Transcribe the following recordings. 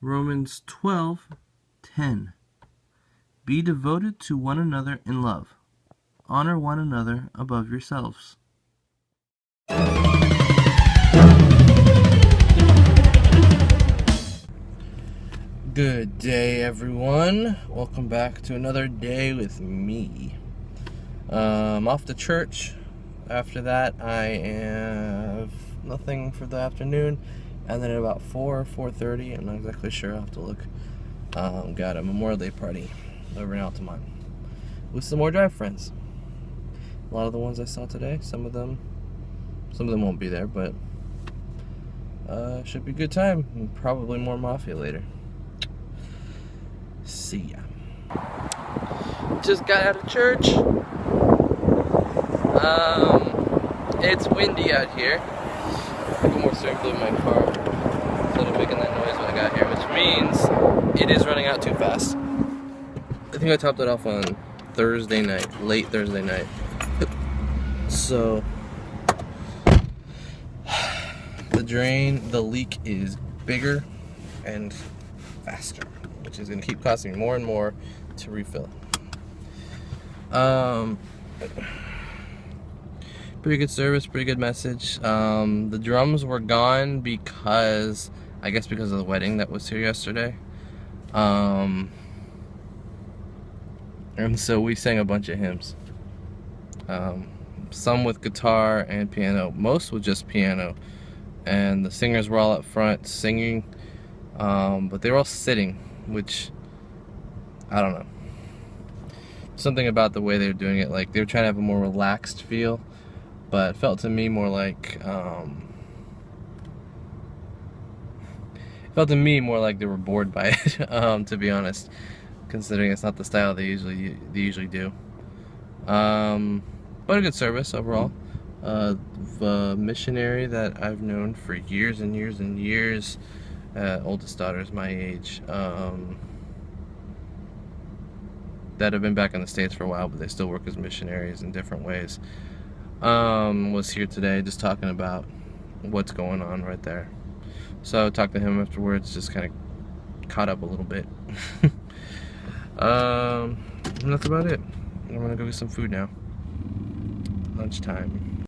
Romans 12:10. Be devoted to one another in love. Honor one another above yourselves. Good day, everyone. Welcome back to another day with me. Off to church. After that, I have nothing for the afternoon. And then at about 4:30, I'm not exactly sure, I'll have to look, got a Memorial Day party over in Altamont with some more drive friends. A lot of the ones I saw today, some of them won't be there, but should be a good time. And probably more Mafia later. See ya. Just got out of church. It's windy out here. I can more so blew my car instead of making that noise when I got here, which means it is running out too fast. I think I topped it off on Thursday night, late Thursday night. So the leak is bigger and faster, which is going to keep costing me more and more to refill. Pretty good service, pretty good message. The drums were gone because of the wedding that was here yesterday. And so we sang a bunch of hymns. Some with guitar and piano, most with just piano. And the singers were all up front singing, but they were all sitting, which, I don't know. Something about the way they were doing it, like they were trying to have a more relaxed feel, but it felt to me more like, they were bored by it, to be honest, considering it's not the style they usually do. But a good service overall. The missionary that I've known for years and years and years, oldest daughter's my age, that have been back in the States for a while, but they still work as missionaries in different ways, was here today just talking about what's going on right there. So I talked to him afterwards, just kind of caught up a little bit. That's about it. I'm gonna go get some food now. Lunchtime.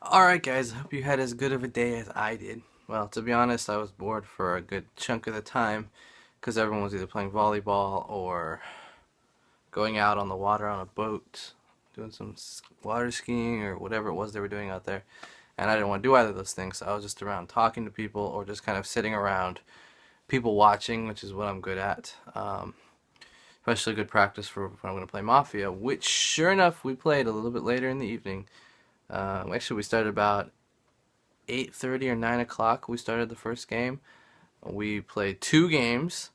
Alright guys, I hope you had as good of a day as I did. Well, to be honest, I was bored for a good chunk of the time because everyone was either playing volleyball or going out on the water on a boat, doing some water skiing or whatever it was they were doing out there. And I didn't want to do either of those things, so I was just around talking to people or just kind of sitting around, people watching, which is what I'm good at. Especially good practice for when I'm going to play Mafia, which sure enough we played a little bit later in the evening. Actually, we started about 8:30 or 9 o'clock. We started the first game. We played 2 games,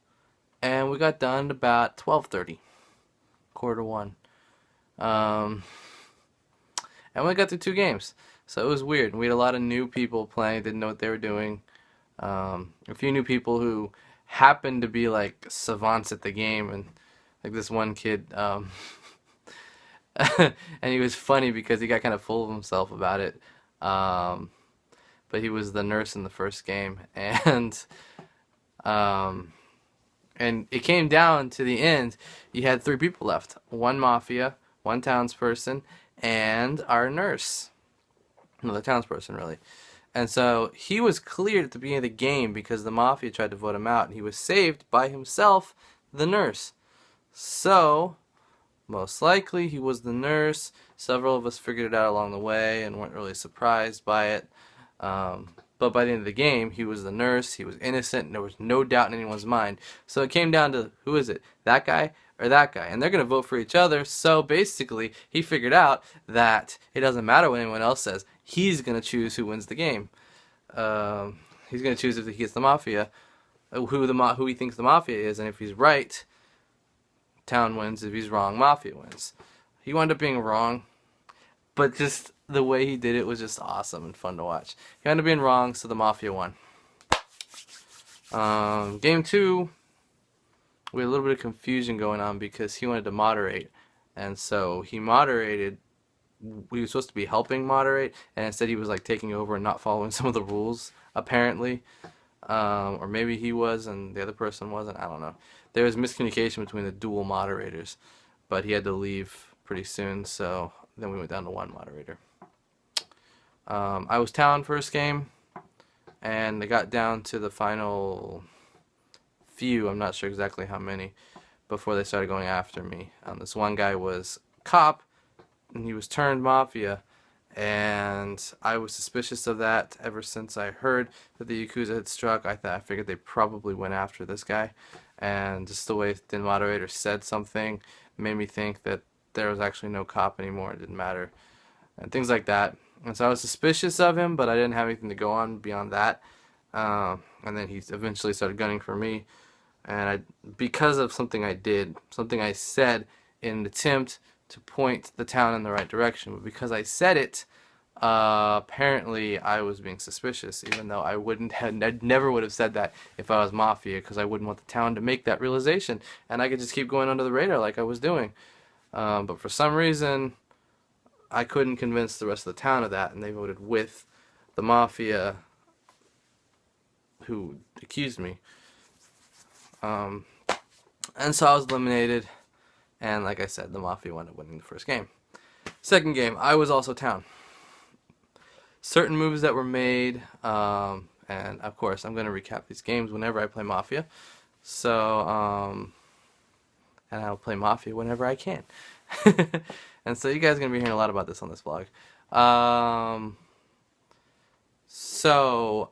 and we got done at about 12:30, quarter to 1. And we got through 2 games, so it was weird. We had a lot of new people playing, didn't know what they were doing. A few new people who happened to be like savants at the game, and like this one kid, and he was funny because he got kind of full of himself about it. But he was the nurse in the first game, and it came down to the end. You had 3 people left: 1 Mafia, 1 townsperson, and our nurse. Another townsperson, really. And so he was cleared at the beginning of the game because the Mafia tried to vote him out, and he was saved by himself, the nurse. So most likely he was the nurse. Several of us figured it out along the way and weren't really surprised by it. But by the end of the game, he was the nurse. He was innocent, and there was no doubt in anyone's mind. So it came down to, who is it? That guy or that guy? And they're going to vote for each other. So basically, he figured out that it doesn't matter what anyone else says. He's going to choose who wins the game. He's going to choose if he gets the Mafia, who he thinks the Mafia is, and if he's right, town wins. If he's wrong, Mafia wins. He wound up being wrong, but just the way he did it was just awesome and fun to watch. He ended up being wrong, so the Mafia won. Game 2, we had a little bit of confusion going on because he wanted to moderate, and so he moderated. We were supposed to be helping moderate, and instead he was like taking over and not following some of the rules, apparently. or maybe he was and the other person wasn't. I don't know. There was miscommunication between the dual moderators, but he had to leave pretty soon, so then we went down to one moderator. I was town first game, and they got down to the final few. I'm not sure exactly how many before they started going after me. This one guy was cop, and he was turned Mafia, and I was suspicious of that ever since I heard that the Yakuza had struck. I figured they probably went after this guy, and just the way the moderator said something made me think that there was actually no cop anymore. It didn't matter, and things like that. And so I was suspicious of him, but I didn't have anything to go on beyond that. And then he eventually started gunning for me, and because of something I did, something I said in an attempt to point the town in the right direction. But because I said it, apparently I was being suspicious, even though I never would have said that if I was Mafia, because I wouldn't want the town to make that realization, and I could just keep going under the radar like I was doing. But for some reason, I couldn't convince the rest of the town of that, and they voted with the Mafia who accused me. And so I was eliminated. And like I said, the Mafia wound up winning the first game. Second game, I was also town. Certain moves that were made, and of course I'm going to recap these games whenever I play Mafia. So, and I'll play Mafia whenever I can. And so you guys are going to be hearing a lot about this on this vlog. So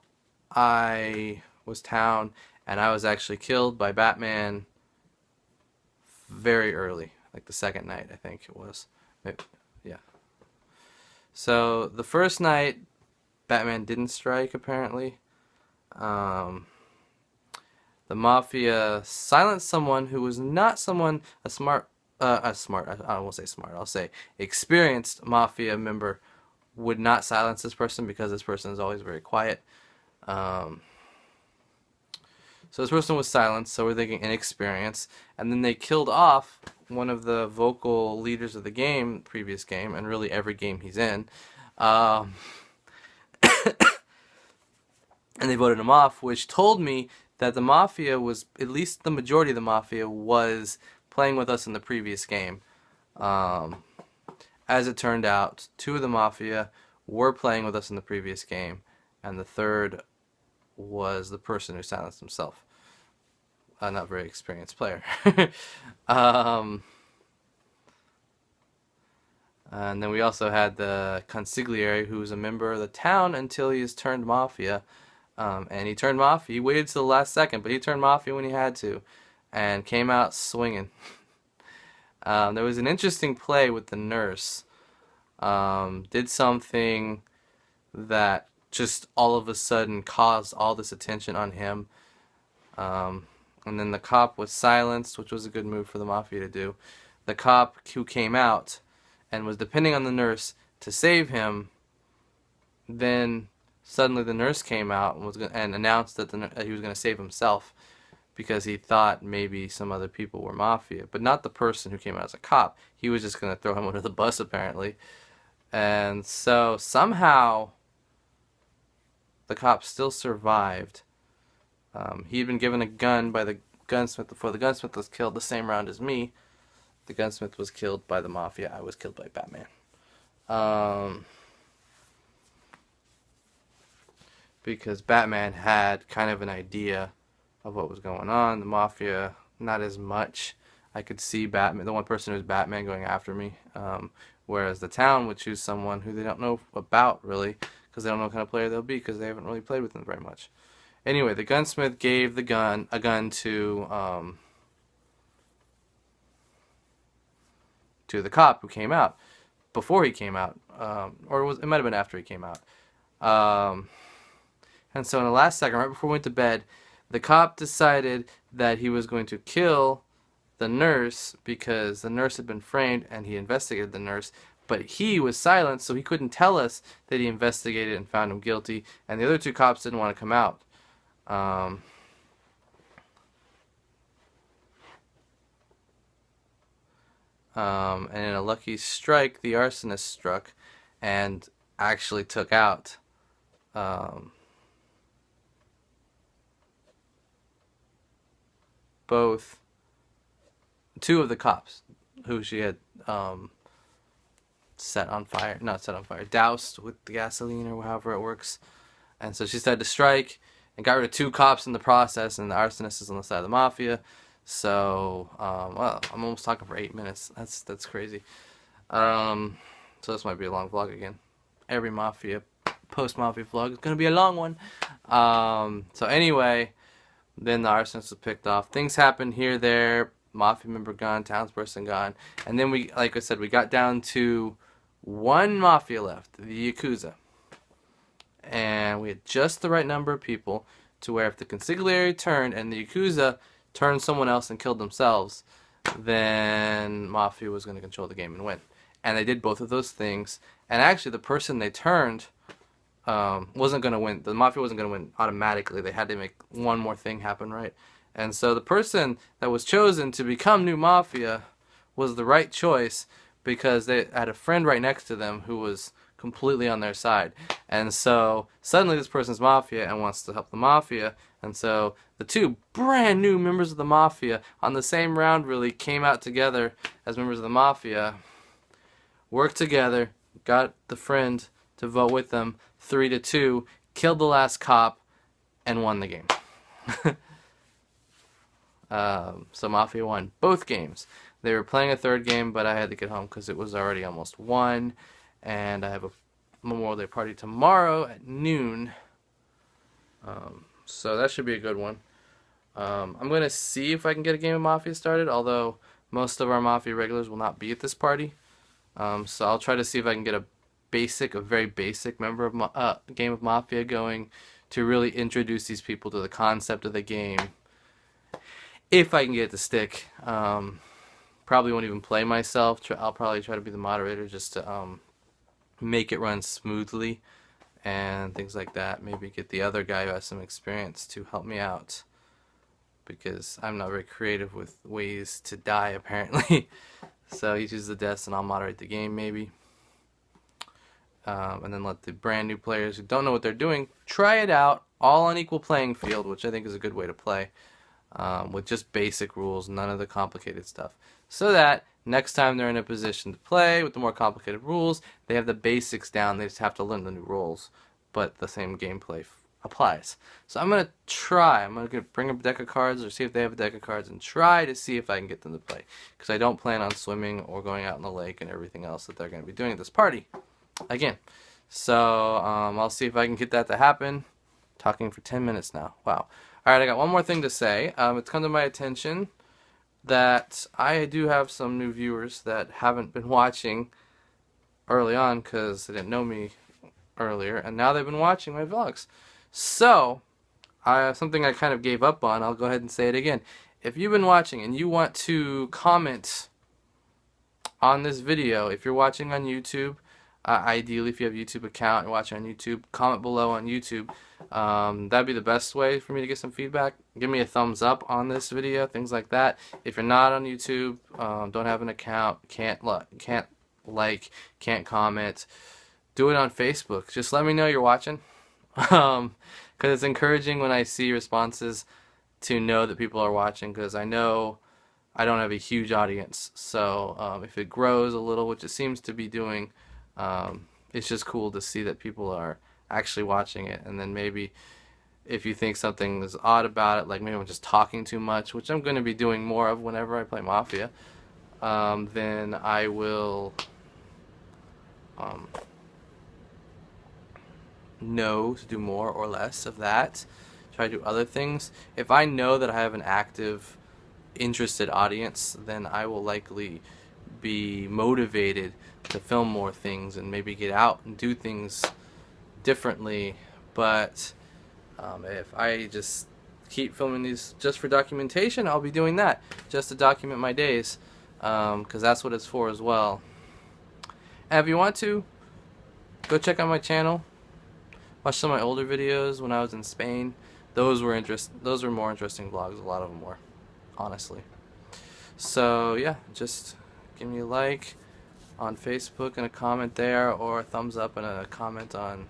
I was town, and I was actually killed by Batman very early, like the second night, I think it was. Maybe, yeah. So the first night, Batman didn't strike, apparently. The Mafia silenced someone who was not someone, I won't say smart, I'll say experienced Mafia member would not silence this person, because this person is always very quiet. So this person was silenced, so we're thinking inexperienced. And then they killed off one of the vocal leaders of the game, previous game, and really every game he's in. And they voted him off, which told me that the Mafia was, at least the majority of the Mafia, was playing with us in the previous game. As it turned out, 2 of the Mafia were playing with us in the previous game, and the third was the person who silenced himself. A not very experienced player. And then we also had the consigliere, who was a member of the town until he was turned Mafia. And he turned Mafia. He waited till the last second, but he turned Mafia when he had to, and came out swinging. There was an interesting play with the nurse. Did something that just all of a sudden caused all this attention on him. And then the cop was silenced, which was a good move for the Mafia to do. The cop who came out and was depending on the nurse to save him, then suddenly the nurse came out and announced that he was going to save himself, because he thought maybe some other people were Mafia, but not the person who came out as a cop. He was just going to throw him under the bus, apparently. And so somehow the cop still survived. He had been given a gun by the gunsmith before the gunsmith was killed the same round as me. The gunsmith was killed by the Mafia. I was killed by Batman. Because Batman had kind of an idea of what was going on. The Mafia, not as much. I could see Batman, the one person who was Batman, going after me. Whereas the town would choose someone who they don't know about, really, because they don't know what kind of player they'll be, because they haven't really played with them very much. Anyway, the gunsmith gave a gun to the cop who came out before he came out, or it might have been after he came out. And so in the last second, right before we went to bed, the cop decided that he was going to kill the nurse, because the nurse had been framed, and he investigated the nurse. But he was silent, so he couldn't tell us that he investigated and found him guilty. And the other 2 cops didn't want to come out. And in a lucky strike, the arsonist struck and actually took out both two of the cops who she had doused with the gasoline or however it works. And so she decided to strike and got rid of two cops in the process, and the arsonist is on the side of the mafia. So, well, I'm almost talking for 8 minutes. That's crazy. So this might be a long vlog again. Every post-mafia vlog is going to be a long one. So anyway, then the arsonist was picked off. Things happened here, there. Mafia member gone, townsperson gone. And then we, like I said, we got down to one mafia left, the Yakuza. And we had just the right number of people to where if the consigliere turned and the Yakuza turned someone else and killed themselves, then Mafia was going to control the game and win. And they did both of those things. And actually, the person they turned wasn't going to win. The Mafia wasn't going to win automatically. They had to make one more thing happen, right? And so the person that was chosen to become new Mafia was the right choice because they had a friend right next to them who was completely on their side. And so suddenly this person's Mafia and wants to help the Mafia. And so the two brand new members of the Mafia on the same round really came out together as members of the Mafia, worked together, got the friend to vote with them 3-2, killed the last cop, and won the game. So Mafia won both games. They were playing a third game, but I had to get home because it was already almost 1. And I have a Memorial Day party tomorrow at noon. So that should be a good one. I'm going to see if I can get a game of Mafia started, although most of our Mafia regulars will not be at this party. So I'll try to see if I can get a very basic game of Mafia going to really introduce these people to the concept of the game. If I can get it to stick. Probably won't even play myself. I'll probably try to be the moderator just to make it run smoothly and things like that. Maybe get the other guy who has some experience to help me out, because I'm not very creative with ways to die apparently. So he chooses the deaths and I'll moderate the game maybe. And then let the brand new players who don't know what they're doing try it out, all on equal playing field, which I think is a good way to play, with just basic rules, none of the complicated stuff, so that next time they're in a position to play with the more complicated rules, they have the basics down. They just have to learn the new rules, but the same gameplay applies. So I'm going to try. I'm going to bring a deck of cards or see if they have a deck of cards and try to see if I can get them to play, because I don't plan on swimming or going out in the lake and everything else that they're going to be doing at this party again. So I'll see if I can get that to happen. Talking for 10 minutes now. Wow. Alright, I got one more thing to say. It's come to my attention that I do have some new viewers that haven't been watching early on because they didn't know me earlier, and now they've been watching my vlogs. So, something I kind of gave up on, I'll go ahead and say it again. If you've been watching and you want to comment on this video, if you're watching on YouTube, ideally if you have a YouTube account and watching on YouTube, comment below on YouTube. That'd be the best way for me to get some feedback. Give me a thumbs up on this video, things like that. If you're not on YouTube, don't have an account, can't comment, do it on Facebook. Just let me know you're watching, because it's encouraging when I see responses to know that people are watching, because I know I don't have a huge audience. So if it grows a little, which it seems to be doing, it's just cool to see that people are actually watching it. And then maybe if you think something is odd about it, like maybe I'm just talking too much, which I'm going to be doing more of whenever I play Mafia, then I will know to do more or less of that, try to do other things. If I know that I have an active, interested audience, then I will likely be motivated to film more things and maybe get out and do things differently. But if I just keep filming these just for documentation, I'll be doing that just to document my days, because that's what it's for as well. And if you want to, go check out my channel, watch some of my older videos when I was in Spain. Those were more interesting vlogs, a lot of them were, honestly. So yeah, just give me a like on Facebook and a comment there, or a thumbs up and a comment on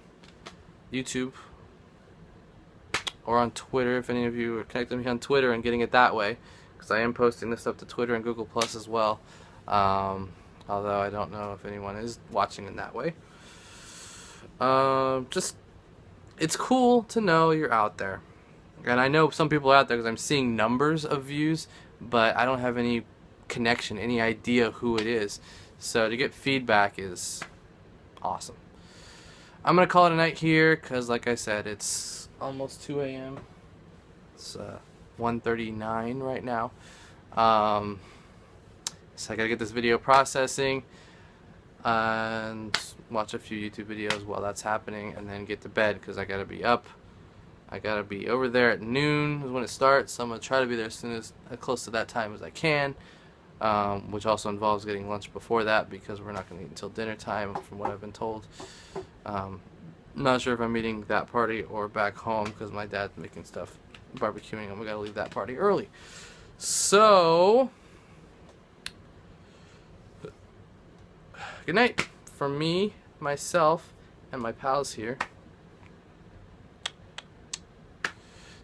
YouTube, or on Twitter if any of you are connecting me on Twitter and getting it that way, because I am posting this stuff to Twitter and Google Plus as well. Although I don't know if anyone is watching in that way. Just, it's cool to know you're out there. And I know some people are out there because I'm seeing numbers of views, but I don't have any connection, any idea who it is. So to get feedback is awesome. I'm going to call it a night here because, like I said, it's almost 2 a.m. It's 1:39 right now. So I got to get this video processing and watch a few YouTube videos while that's happening, and then get to bed because I got to be up. I got to be over there at noon is when it starts, so I'm going to try to be there as close to that time as I can, which also involves getting lunch before that because we're not going to eat until dinner time from what I've been told. Not sure if I'm eating that party or back home because my dad's making stuff, barbecuing, and we got to leave that party early. So, good night from me, myself, and my pals here.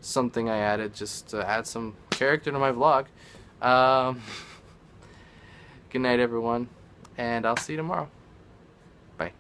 Something I added just to add some character to my vlog. Good night, everyone, and I'll see you tomorrow. Bye.